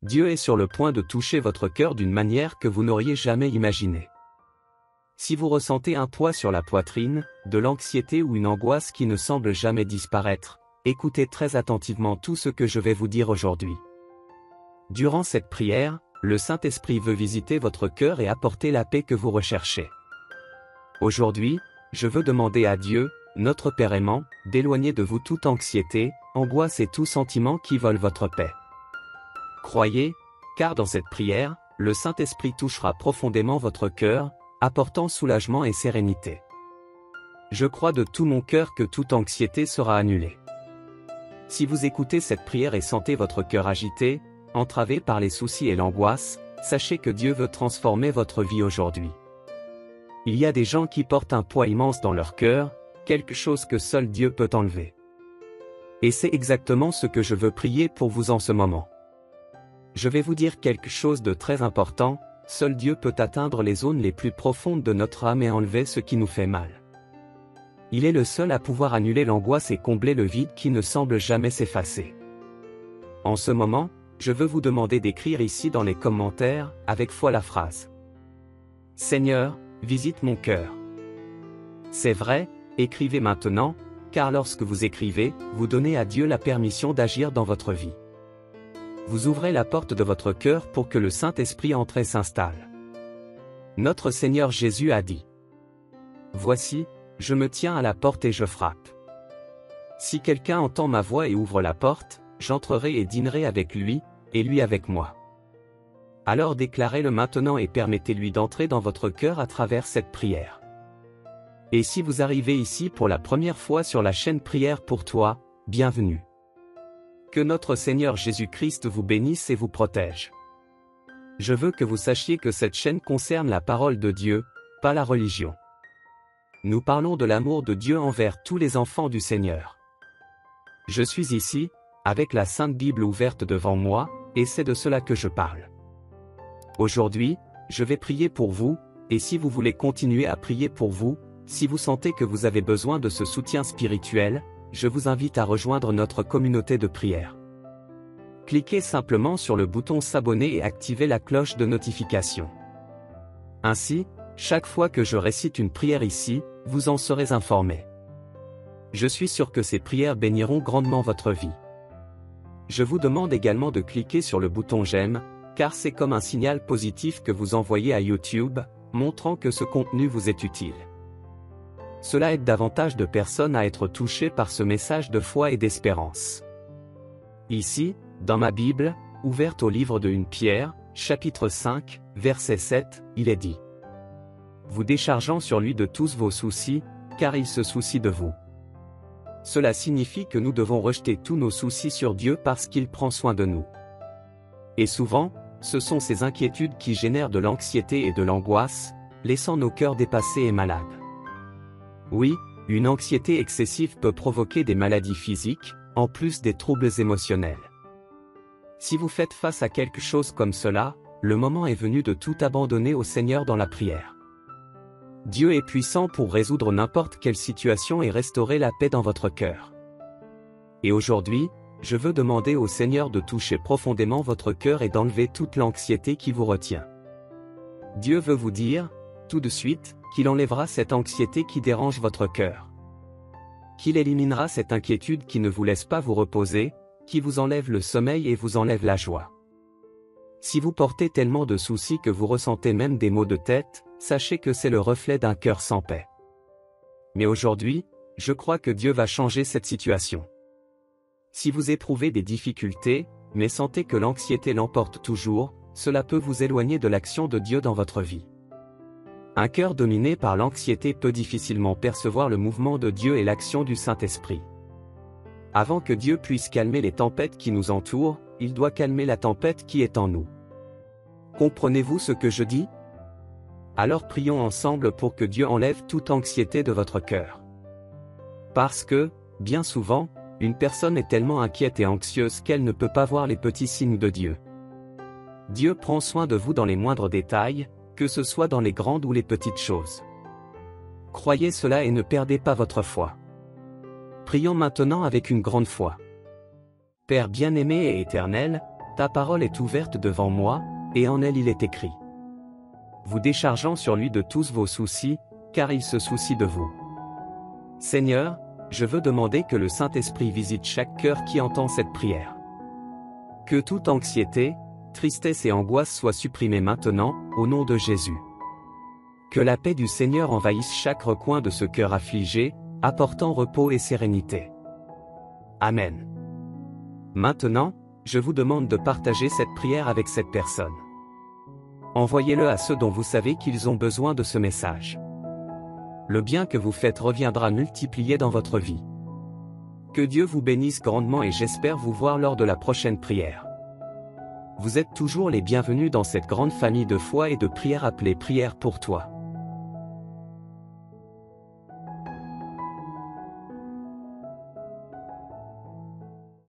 Dieu est sur le point de toucher votre cœur d'une manière que vous n'auriez jamais imaginée. Si vous ressentez un poids sur la poitrine, de l'anxiété ou une angoisse qui ne semble jamais disparaître, écoutez très attentivement tout ce que je vais vous dire aujourd'hui. Durant cette prière, le Saint-Esprit veut visiter votre cœur et apporter la paix que vous recherchez. Aujourd'hui, je veux demander à Dieu, notre Père aimant, d'éloigner de vous toute anxiété, angoisse et tout sentiment qui vole votre paix. Croyez, car dans cette prière, le Saint-Esprit touchera profondément votre cœur, apportant soulagement et sérénité. Je crois de tout mon cœur que toute anxiété sera annulée. Si vous écoutez cette prière et sentez votre cœur agité, entravé par les soucis et l'angoisse, sachez que Dieu veut transformer votre vie aujourd'hui. Il y a des gens qui portent un poids immense dans leur cœur, quelque chose que seul Dieu peut enlever. Et c'est exactement ce que je veux prier pour vous en ce moment. Je vais vous dire quelque chose de très important, seul Dieu peut atteindre les zones les plus profondes de notre âme et enlever ce qui nous fait mal. Il est le seul à pouvoir annuler l'angoisse et combler le vide qui ne semble jamais s'effacer. En ce moment, je veux vous demander d'écrire ici dans les commentaires, avec foi la phrase. Seigneur, visite mon cœur. C'est vrai, écrivez maintenant, car lorsque vous écrivez, vous donnez à Dieu la permission d'agir dans votre vie. Vous ouvrez la porte de votre cœur pour que le Saint-Esprit entre et s'installe. Notre Seigneur Jésus a dit. Voici, je me tiens à la porte et je frappe. Si quelqu'un entend ma voix et ouvre la porte, j'entrerai et dînerai avec lui, et lui avec moi. Alors déclarez-le maintenant et permettez-lui d'entrer dans votre cœur à travers cette prière. Et si vous arrivez ici pour la première fois sur la chaîne Prière pour toi, bienvenue. Que notre Seigneur Jésus-Christ vous bénisse et vous protège. Je veux que vous sachiez que cette chaîne concerne la parole de Dieu, pas la religion. Nous parlons de l'amour de Dieu envers tous les enfants du Seigneur. Je suis ici, avec la Sainte Bible ouverte devant moi, et c'est de cela que je parle. Aujourd'hui, je vais prier pour vous, et si vous voulez continuer à prier pour vous, si vous sentez que vous avez besoin de ce soutien spirituel, je vous invite à rejoindre notre communauté de prière. Cliquez simplement sur le bouton s'abonner et activez la cloche de notification. Ainsi, chaque fois que je récite une prière ici, vous en serez informé. Je suis sûr que ces prières béniront grandement votre vie. Je vous demande également de cliquer sur le bouton j'aime, car c'est comme un signal positif que vous envoyez à YouTube, montrant que ce contenu vous est utile. Cela aide davantage de personnes à être touchées par ce message de foi et d'espérance. Ici, dans ma Bible, ouverte au livre de 1 Pierre, chapitre 5, verset 7, il est dit. Vous déchargeant sur lui de tous vos soucis, car il se soucie de vous. Cela signifie que nous devons rejeter tous nos soucis sur Dieu parce qu'il prend soin de nous. Et souvent, ce sont ces inquiétudes qui génèrent de l'anxiété et de l'angoisse, laissant nos cœurs dépassés et malades. Oui, une anxiété excessive peut provoquer des maladies physiques, en plus des troubles émotionnels. Si vous faites face à quelque chose comme cela, le moment est venu de tout abandonner au Seigneur dans la prière. Dieu est puissant pour résoudre n'importe quelle situation et restaurer la paix dans votre cœur. Et aujourd'hui, je veux demander au Seigneur de toucher profondément votre cœur et d'enlever toute l'anxiété qui vous retient. Dieu veut vous dire, tout de suite, qu'il enlèvera cette anxiété qui dérange votre cœur. Qu'il éliminera cette inquiétude qui ne vous laisse pas vous reposer, qui vous enlève le sommeil et vous enlève la joie. Si vous portez tellement de soucis que vous ressentez même des maux de tête, sachez que c'est le reflet d'un cœur sans paix. Mais aujourd'hui, je crois que Dieu va changer cette situation. Si vous éprouvez des difficultés, mais sentez que l'anxiété l'emporte toujours, cela peut vous éloigner de l'action de Dieu dans votre vie. Un cœur dominé par l'anxiété peut difficilement percevoir le mouvement de Dieu et l'action du Saint-Esprit. Avant que Dieu puisse calmer les tempêtes qui nous entourent, il doit calmer la tempête qui est en nous. Comprenez-vous ce que je dis? Alors prions ensemble pour que Dieu enlève toute anxiété de votre cœur. Parce que, bien souvent, une personne est tellement inquiète et anxieuse qu'elle ne peut pas voir les petits signes de Dieu. Dieu prend soin de vous dans les moindres détails, que ce soit dans les grandes ou les petites choses. Croyez cela et ne perdez pas votre foi. Prions maintenant avec une grande foi. Père bien-aimé et éternel, ta parole est ouverte devant moi, et en elle il est écrit. Vous déchargeant sur lui de tous vos soucis, car il se soucie de vous. Seigneur, je veux demander que le Saint-Esprit visite chaque cœur qui entend cette prière. Que toute anxiété, tristesse et angoisse soient supprimées maintenant, au nom de Jésus. Que la paix du Seigneur envahisse chaque recoin de ce cœur affligé, apportant repos et sérénité. Amen. Maintenant, je vous demande de partager cette prière avec cette personne. Envoyez-le à ceux dont vous savez qu'ils ont besoin de ce message. Le bien que vous faites reviendra multiplié dans votre vie. Que Dieu vous bénisse grandement et j'espère vous voir lors de la prochaine prière. Vous êtes toujours les bienvenus dans cette grande famille de foi et de prière appelée Prière pour toi.